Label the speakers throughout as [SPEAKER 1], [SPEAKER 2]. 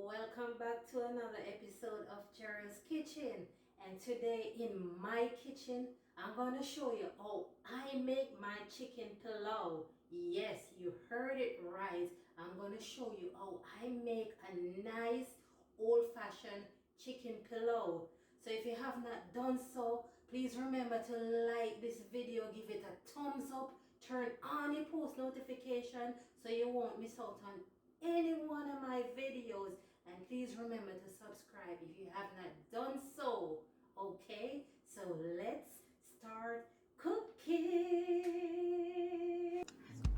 [SPEAKER 1] Welcome back to another episode of Jerry's Kitchen. And today in my kitchen, I'm going to show you how I make my chicken pilau. Yes, you heard it right. I'm going to show you how I make a nice old-fashioned chicken pilau. So if you have not done so, please remember to like this video, give it a thumbs up, turn on your post notification so you won't miss out on any one of my videos, and please remember to subscribe if you have not done so. Okay, so let's start cooking.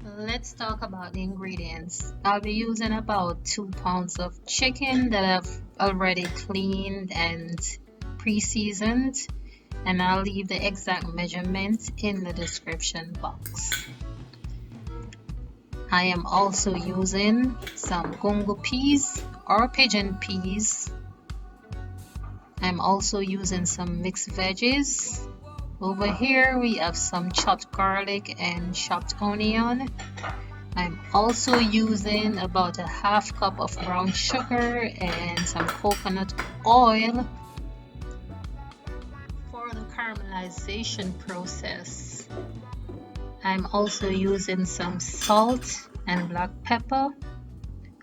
[SPEAKER 2] Let's talk about the ingredients. I'll be using about 2 pounds of chicken that I've already cleaned and pre-seasoned, and I'll leave the exact measurements in the description box. I am also using some gungo peas or pigeon peas. I'm also using some mixed veggies. Over here we have some chopped garlic and chopped onion. I'm also using about a half cup of brown sugar and some coconut oil for the caramelization process. I'm also using some salt and black pepper,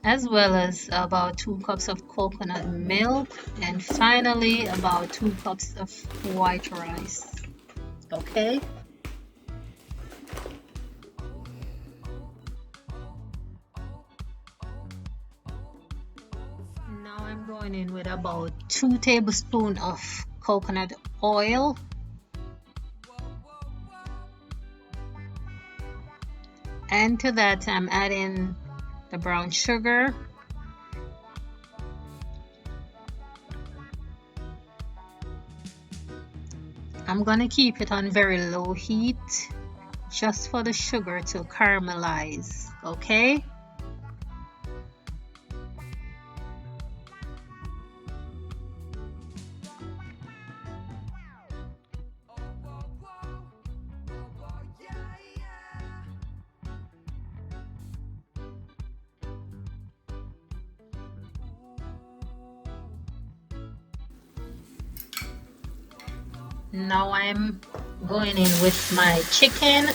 [SPEAKER 2] as well as about 2 cups of coconut milk, and finally about 2 cups of white rice. Okay. Now I'm going in with about 2 tablespoons of coconut oil. And to that I'm adding the brown sugar. I'm gonna keep it on very low heat just for the sugar to caramelize, okay? Now I'm going in with my chicken.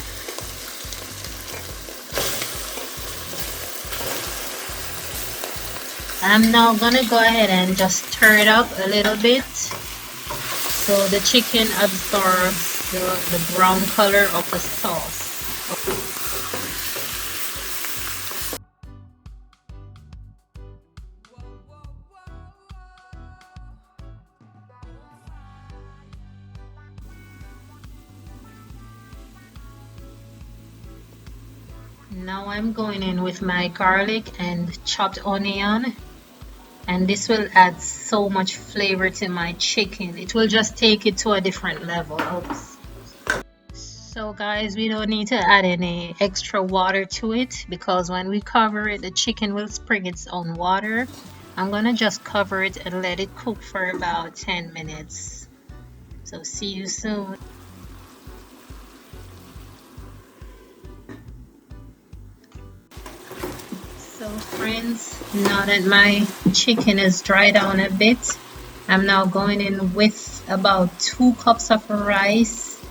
[SPEAKER 2] I'm now gonna go ahead and just stir it up a little bit so the chicken absorbs the brown color of the sauce. Now I'm going in with my garlic and chopped onion, and this will add so much flavor to my chicken. It will just take it to a different level. So guys, we don't need to add any extra water to it, because when we cover it, the chicken will spring its own water. I'm gonna just cover it and let it cook for about 10 minutes. So see you soon. So friends, now that my chicken is dried down a bit, I'm now going in with about 2 cups of rice,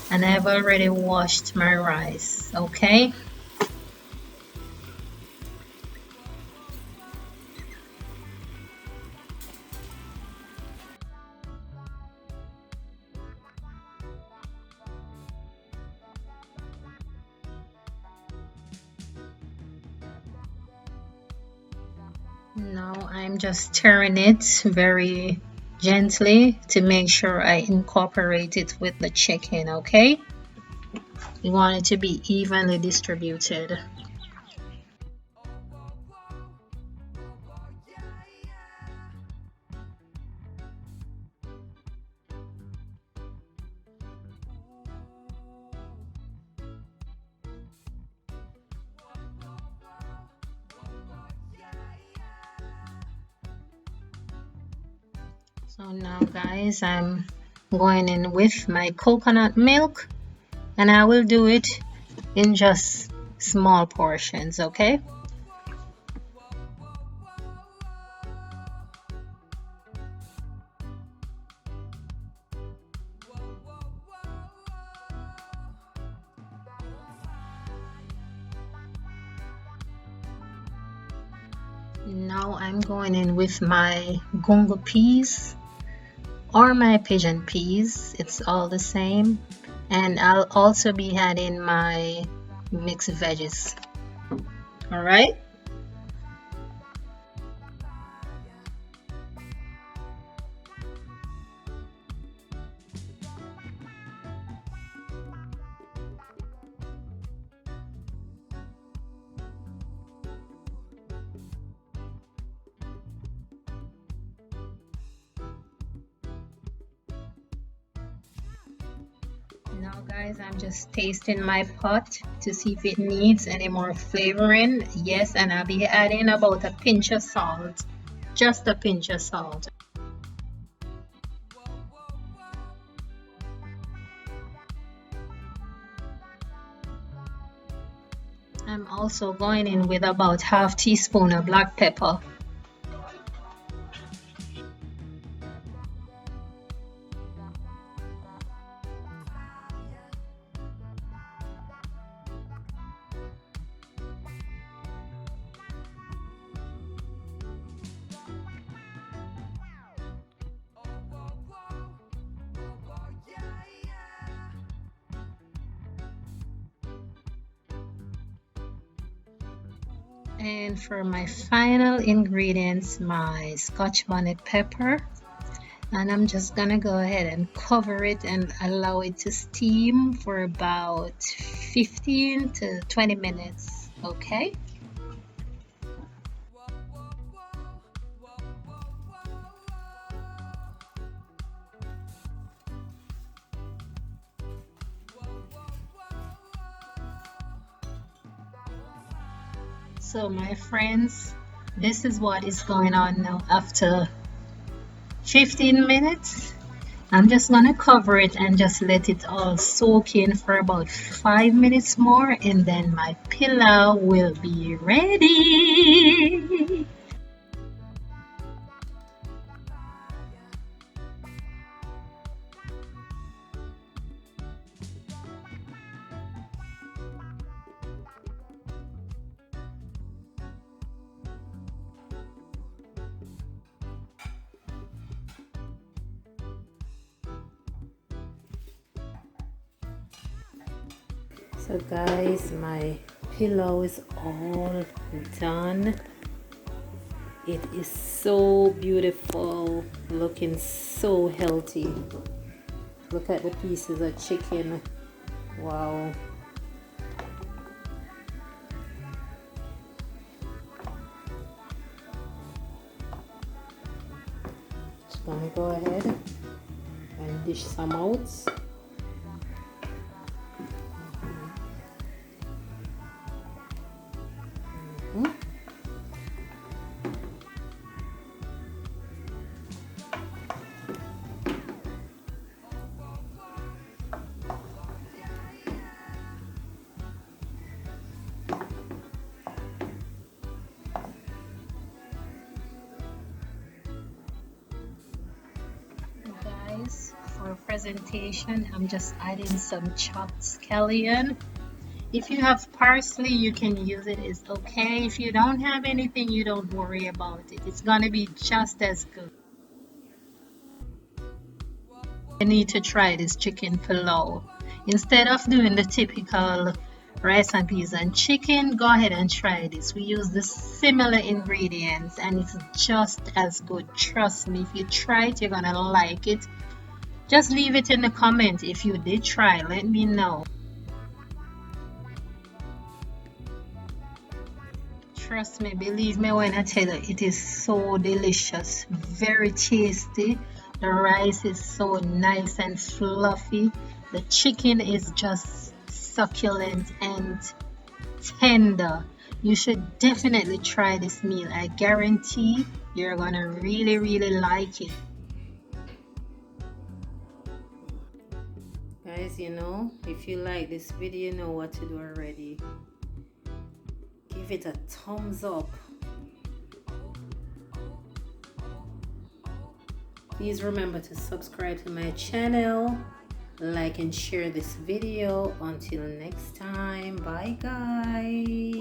[SPEAKER 2] and I've already washed my rice, okay? Now I'm just stirring it very gently to make sure I incorporate it with the chicken, okay? You want it to be evenly distributed. So now guys, I'm going in with my coconut milk, and I will do it in just small portions, okay? Now I'm going in with my gungo peas or my pigeon peas. It's all the same. And I'll also be adding my mixed veggies. All right. Now guys, I'm just tasting my pot to see if it needs any more flavoring. Yes, and I'll be adding about a pinch of salt. Just a pinch of salt. I'm also going in with about half teaspoon of black pepper. And for my final ingredients, my Scotch bonnet pepper. And I'm just gonna go ahead and cover it and allow it to steam for about 15 to 20 minutes. Okay. So my friends, this is what is going on now after 15 minutes. I'm just gonna cover it and just let it all soak in for about 5 minutes more, and then my pilau will be ready.
[SPEAKER 1] So guys, my pillow is all done. It is so beautiful, looking so healthy. Look at the pieces of chicken. Wow. Just gonna go ahead and dish some out.
[SPEAKER 2] Guys, for presentation, I'm just adding some chopped scallion. If you have parsley, you can use it, it's okay. If you don't have anything, you don't worry about it. It's gonna be just as good. You need to try this chicken pilau. Instead of doing the typical rice and peas and chicken, go ahead and try this. We use the similar ingredients and it's just as good. Trust me, if you try it, you're gonna like it. Just leave it in the comment if you did try. Let me know. Trust me, believe me when I tell you, it is so delicious, very tasty. The rice is so nice and fluffy. The chicken is just succulent and tender. You should definitely try this meal. I guarantee you're gonna really, really like it.
[SPEAKER 1] Guys, if you like this video, you know what to do already. Give it a thumbs up. Please remember to subscribe to my channel, like and share this video. Until next time, bye guys.